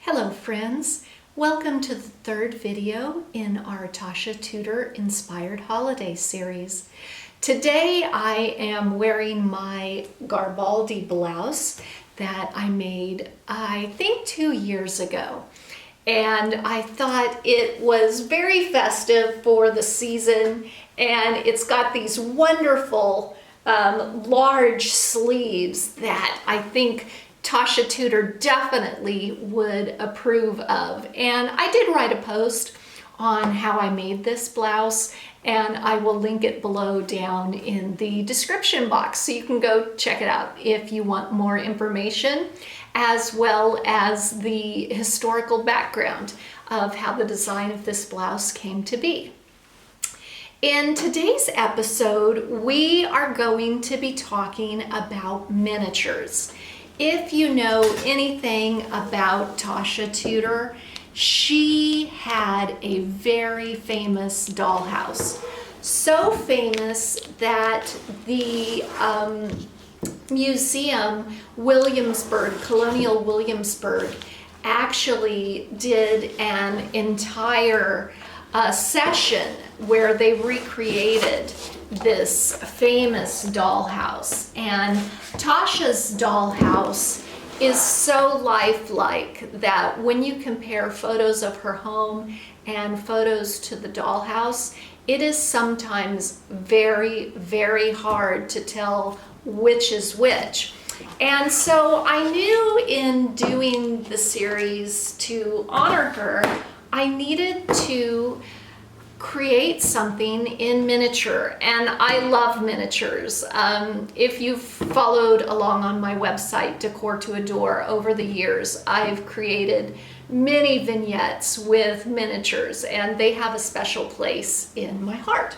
Hello friends, welcome to the third video in our Tasha Tudor Inspired Holiday series. Today I am wearing my Garibaldi blouse that I made I think 2 years ago, and I thought it was very festive for the season, and it's got these wonderful large sleeves that I think Tasha Tudor definitely would approve of. And I did write a post on how I made this blouse, and I will link it below down in the description box, so you can go check it out if you want more information, as well as the historical background of how the design of this blouse came to be. In today's episode, we are going to be talking about miniatures. If you know anything about Tasha Tudor, she had a very famous dollhouse. So famous that the museum, Williamsburg, Colonial Williamsburg, actually did an entire session where they recreated this famous dollhouse. And Tasha's dollhouse is so lifelike that when you compare photos of her home and photos to the dollhouse, it is sometimes very, very hard to tell which is which. And so I knew in doing the series to honor her, I needed to create something in miniature, and I love miniatures. If you've followed along on my website, Decor to Adore, over the years, I've created many vignettes with miniatures, and they have a special place in my heart.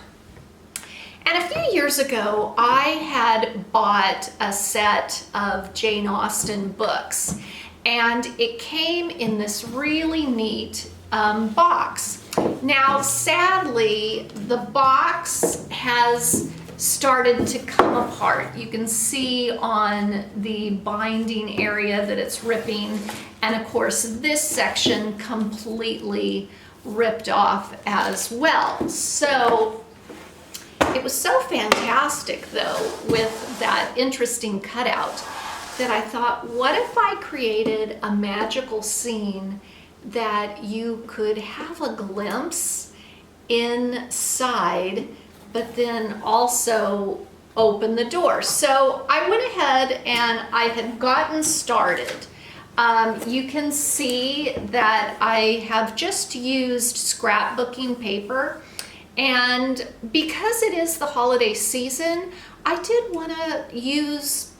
And a few years ago, I had bought a set of Jane Austen books, and it came in this really neat box. Now, sadly, the box has started to come apart. You can see on the binding area that it's ripping, and of course this section completely ripped off as well. So it was so fantastic though, with that interesting cutout, that I thought, what if I created a magical scene that you could have a glimpse inside, but then also open the door. So I went ahead and I had gotten started. You can see that I have just used scrapbooking paper, and because it is the holiday season, I did want to use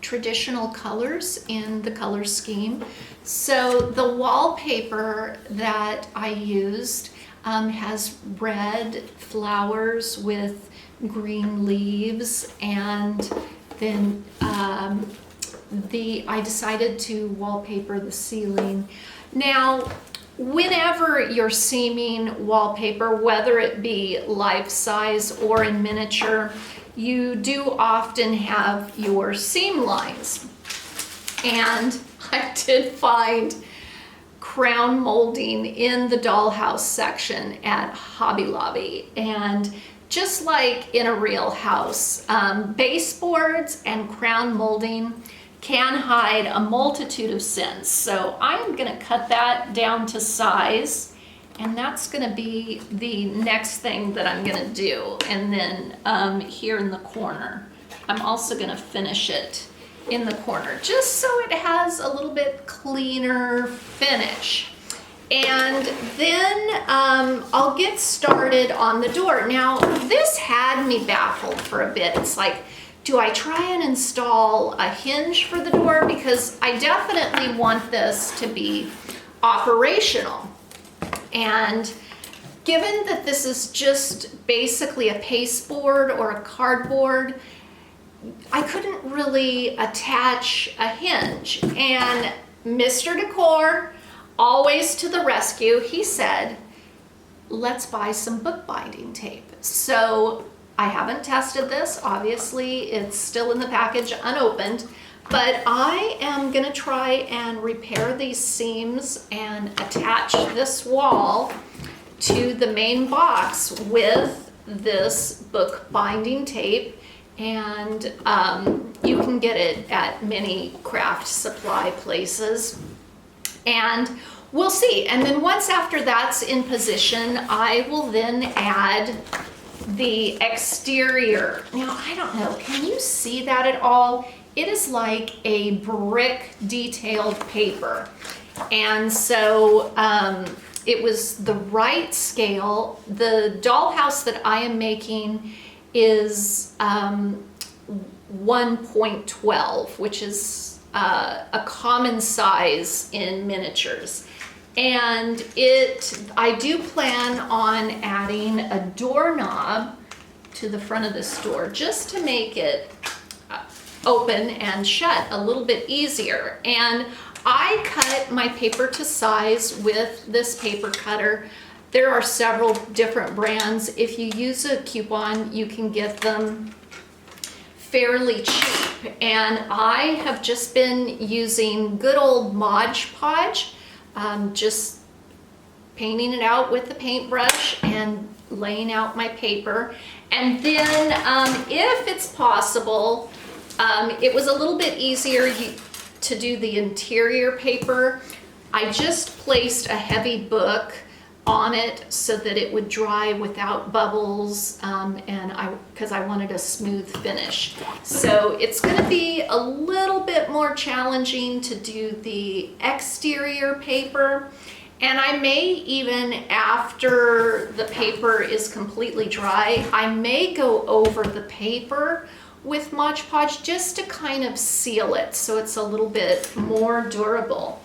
traditional colors in the color scheme. So the wallpaper that I used has red flowers with green leaves, and then I decided to wallpaper the ceiling. Now, whenever you're seaming wallpaper, whether it be life size or in miniature, you do often have your seam lines. And I did find crown molding in the dollhouse section at Hobby Lobby. And just like in a real house, baseboards and crown molding can hide a multitude of sins. So I'm gonna cut that down to size, and that's gonna be the next thing that I'm gonna do. And then here in the corner, I'm also gonna finish it in the corner, just so it has a little bit cleaner finish. And then I'll get started on the door. Now, this had me baffled for a bit. It's like, do I try and install a hinge for the door? Because I definitely want this to be operational. And given that this is just basically a pasteboard or a cardboard, I couldn't really attach a hinge. And Mr. Decor, always to the rescue, he said, let's buy some bookbinding tape. So I haven't tested this, obviously it's still in the package unopened, But I am gonna try and repair these seams and attach this wall to the main box with this book binding tape. And you can get it at many craft supply places. And we'll see. And then once after that's in position, I will then add the exterior. Now, I don't know, can you see that at all? It is like a brick detailed paper. And so it was the right scale. The dollhouse that I am making is 1.12, which is a common size in miniatures. And I do plan on adding a doorknob to the front of this door just to make it open and shut a little bit easier. And I cut my paper to size with this paper cutter. There are several different brands. If you use a coupon, you can get them fairly cheap. And I have just been using good old Mod Podge, just painting it out with the paintbrush and laying out my paper. And then if it's possible, it was a little bit easier to do the interior paper. I just placed a heavy book on it so that it would dry without bubbles, because I wanted a smooth finish. So it's going to be a little bit more challenging to do the exterior paper. And I may even, after the paper is completely dry, I may go over the paper with Mod Podge just to kind of seal it so it's a little bit more durable.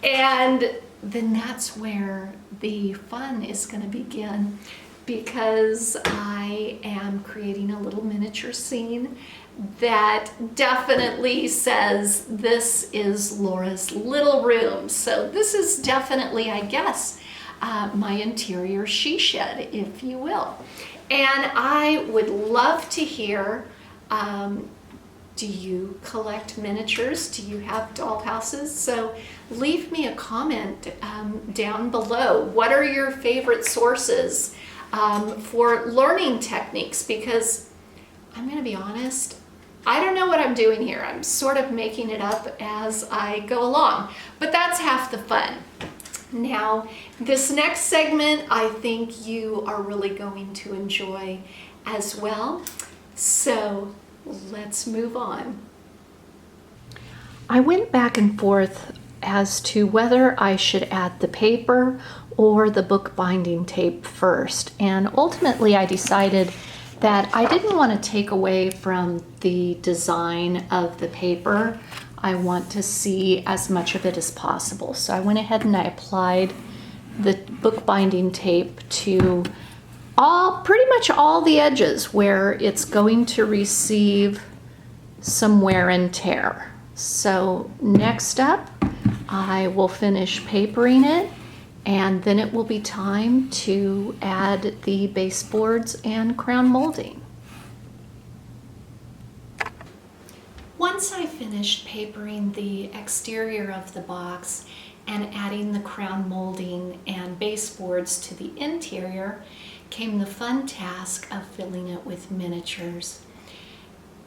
And then that's where the fun is going to begin, because I am creating a little miniature scene that definitely says this is Laura's little room. So this is definitely, I guess, my interior she shed, if you will. And I would love to hear, do you collect miniatures? Do you have dollhouses? So leave me a comment down below. What are your favorite sources for learning techniques? Because I'm going to be honest, I don't know what I'm doing here. I'm sort of making it up as I go along, but that's half the fun. Now, this next segment, I think you are really going to enjoy as well. So let's move on. I went back and forth as to whether I should add the paper or the book binding tape first. And ultimately I decided that I didn't want to take away from the design of the paper. I want to see as much of it as possible. So I went ahead and I applied the book binding tape to pretty much all the edges where it's going to receive some wear and tear. So next up, I will finish papering it, and then it will be time to add the baseboards and crown molding. Once I finished papering the exterior of the box and adding the crown molding and baseboards to the interior, came the fun task of filling it with miniatures.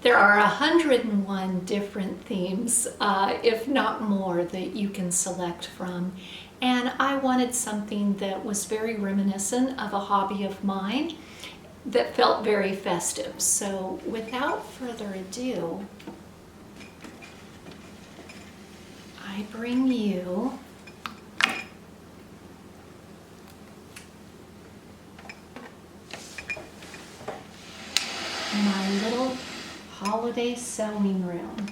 There are 101 different themes, if not more, that you can select from. And I wanted something that was very reminiscent of a hobby of mine that felt very festive. So without further ado, I bring you my little holiday sewing room.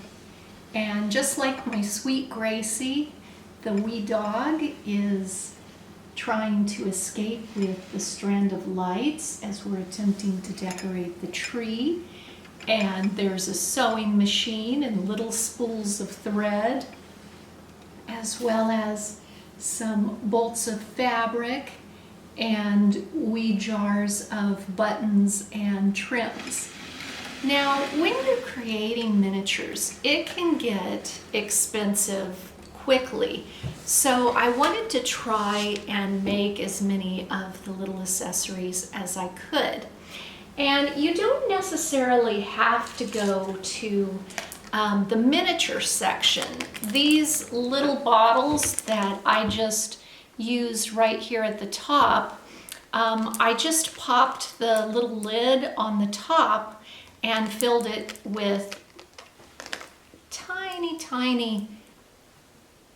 And just like my sweet Gracie, the wee dog is trying to escape with the strand of lights as we're attempting to decorate the tree. And there's a sewing machine and little spools of thread, as well as some bolts of fabric and wee jars of buttons and trims. Now, when you're creating miniatures, it can get expensive quickly. So I wanted to try and make as many of the little accessories as I could. And you don't necessarily have to go to the miniature section. These little bottles that I just used right here at the top, I just popped the little lid on the top and filled it with tiny, tiny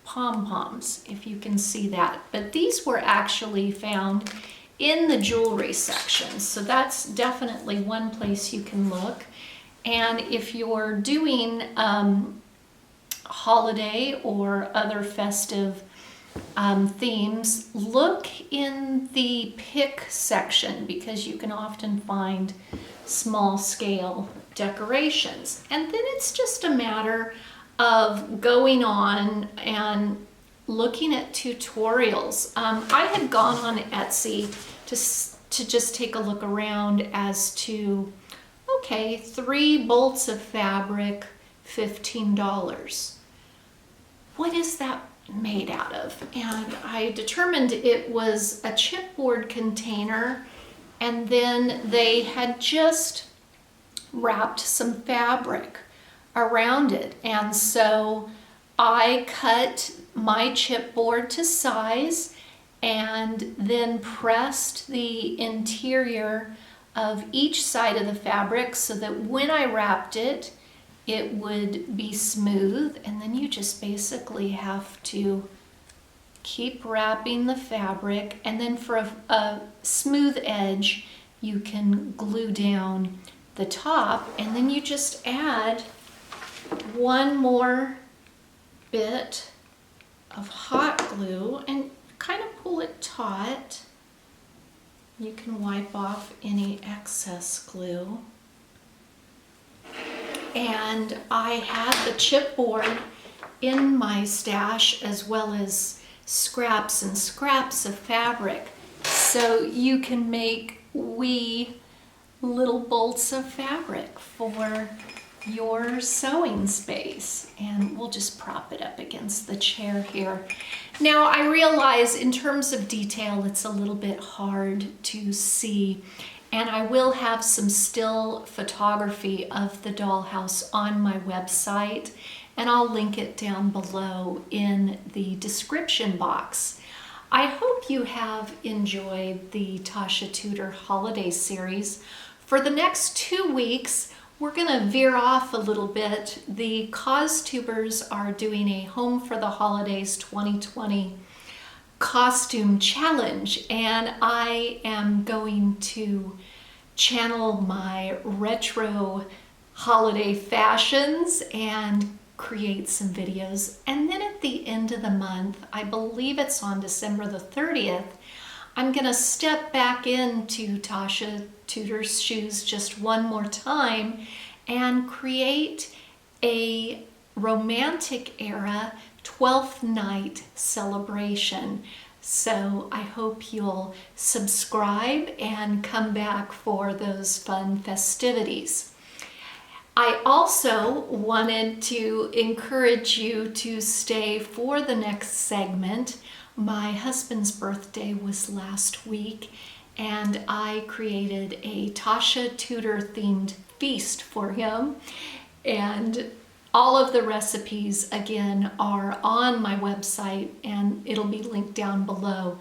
pom-poms, if you can see that. But these were actually found in the jewelry section, so that's definitely one place you can look. And if you're doing holiday or other festive themes, look in the pick section, because you can often find small scale decorations. And then it's just a matter of going on and looking at tutorials. I had gone on Etsy to just take a look around as to, okay, 3 bolts of fabric, $15. What is that made out of? And I determined it was a chipboard container, and then they had just wrapped some fabric around it. And so I cut my chipboard to size and then pressed the interior of each side of the fabric so that when I wrapped it, it would be smooth. And then you just basically have to keep wrapping the fabric, and then for a smooth edge you can glue down the top, and then you just add one more bit of hot glue and kind of pull it taut. You can wipe off any excess glue. And I had the chipboard in my stash, as well as scraps and scraps of fabric, so you can make wee little bolts of fabric for your sewing space. And we'll just prop it up against the chair here. Now, I realize in terms of detail it's a little bit hard to see, and I will have some still photography of the dollhouse on my website, and I'll link it down below in the description box. I hope you have enjoyed the Tasha Tudor Holiday series. For the next 2 weeks, we're gonna veer off a little bit. The Costubers are doing a Home for the Holidays 2020 costume challenge, and I am going to channel my retro holiday fashions and create some videos. And then at the end of the month, I believe it's on December the 30th, I'm gonna step back into Tasha Tudor's shoes just one more time and create a romantic era 12th night celebration. So I hope you'll subscribe and come back for those fun festivities. I also wanted to encourage you to stay for the next segment. My husband's birthday was last week, and I created a Tasha Tudor themed feast for him. And all of the recipes, again, are on my website, and it'll be linked down below.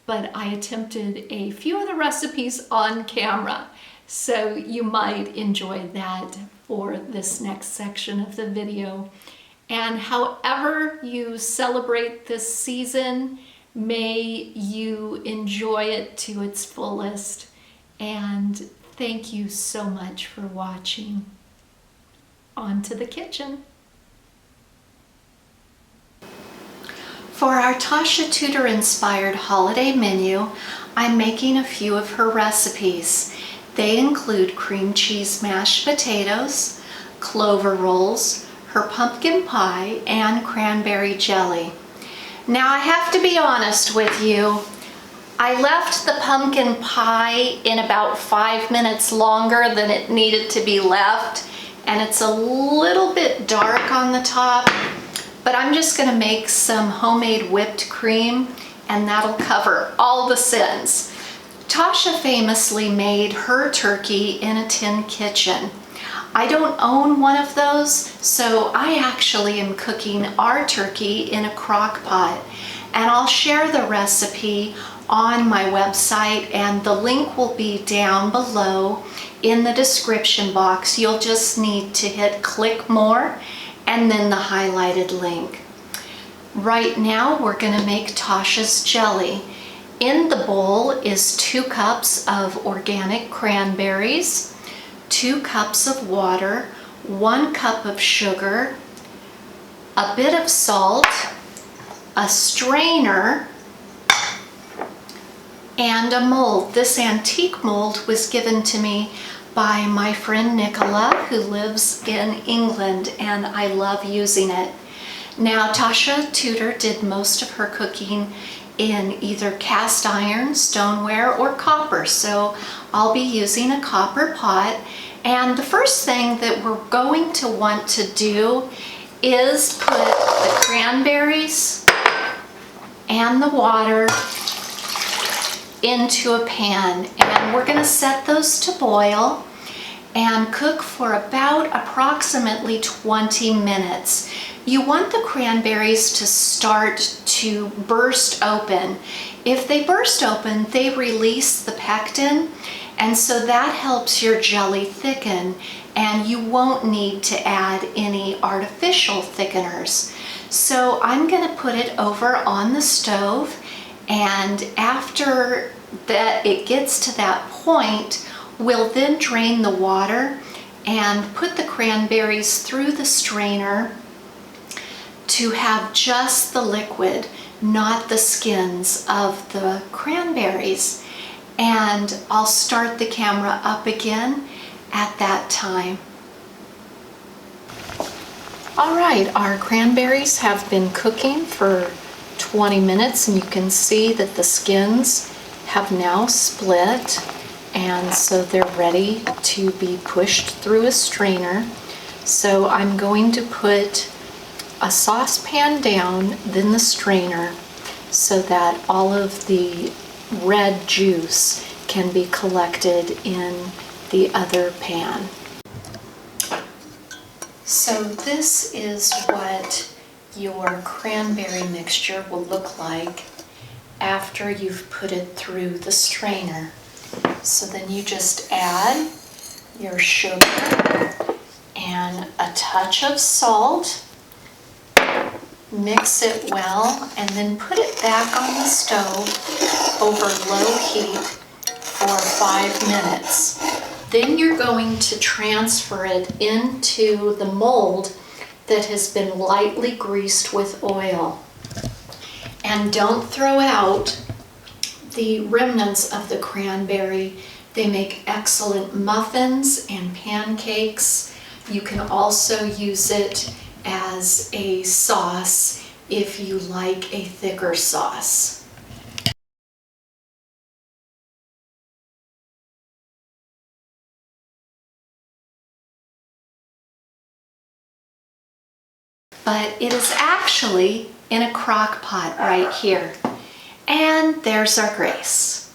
But I attempted a few of the recipes on camera, so you might enjoy that for this next section of the video. And however you celebrate this season, may you enjoy it to its fullest. And thank you so much for watching. On to the kitchen. For our Tasha Tudor Inspired Holiday menu, I'm making a few of her recipes. They include cream cheese mashed potatoes, clover rolls, her pumpkin pie, and cranberry jelly. Now, I have to be honest with you, I left the pumpkin pie in about 5 minutes longer than it needed to be left, and it's a little bit dark on the top, but I'm just gonna make some homemade whipped cream and that'll cover all the sins. Tasha famously made her turkey in a tin kitchen. I don't own one of those, so I actually am cooking our turkey in a crock pot, and I'll share the recipe on my website, and the link will be down below in the description box. You'll just need to hit click more and then the highlighted link. Right now we're going to make Tasha's jelly. In the bowl is 2 cups of organic cranberries, 2 cups of water, 1 cup of sugar, a bit of salt, a strainer, and a mold. This antique mold was given to me by my friend Nicola, who lives in England, and I love using it. Now, Tasha Tudor did most of her cooking in either cast iron, stoneware, or copper, so I'll be using a copper pot. And the first thing that we're going to want to do is put the cranberries and the water into a pan, and we're going to set those to boil and cook for about approximately 20 minutes. You want the cranberries to start to burst open. If they burst open, they release the pectin, and so that helps your jelly thicken, and you won't need to add any artificial thickeners. So I'm going to put it over on the stove, and after that it gets to that point, we'll then drain the water and put the cranberries through the strainer to have just the liquid, not the skins of the cranberries. And I'll start the camera up again at that time. All right, our cranberries have been cooking for 20 minutes, and you can see that the skins have now split, and so they're ready to be pushed through a strainer. So I'm going to put a saucepan down, then the strainer, so that all of the red juice can be collected in the other pan. So this is what your cranberry mixture will look like after you've put it through the strainer. So then you just add your sugar and a touch of salt, mix it well, and then put it back on the stove over low heat for 5 minutes. Then you're going to transfer it into the mold that has been lightly greased with oil. And don't throw out the remnants of the cranberry. They make excellent muffins and pancakes. You can also use it as a sauce if you like a thicker sauce. But it is actually in a crock pot right here. And there's our Grace.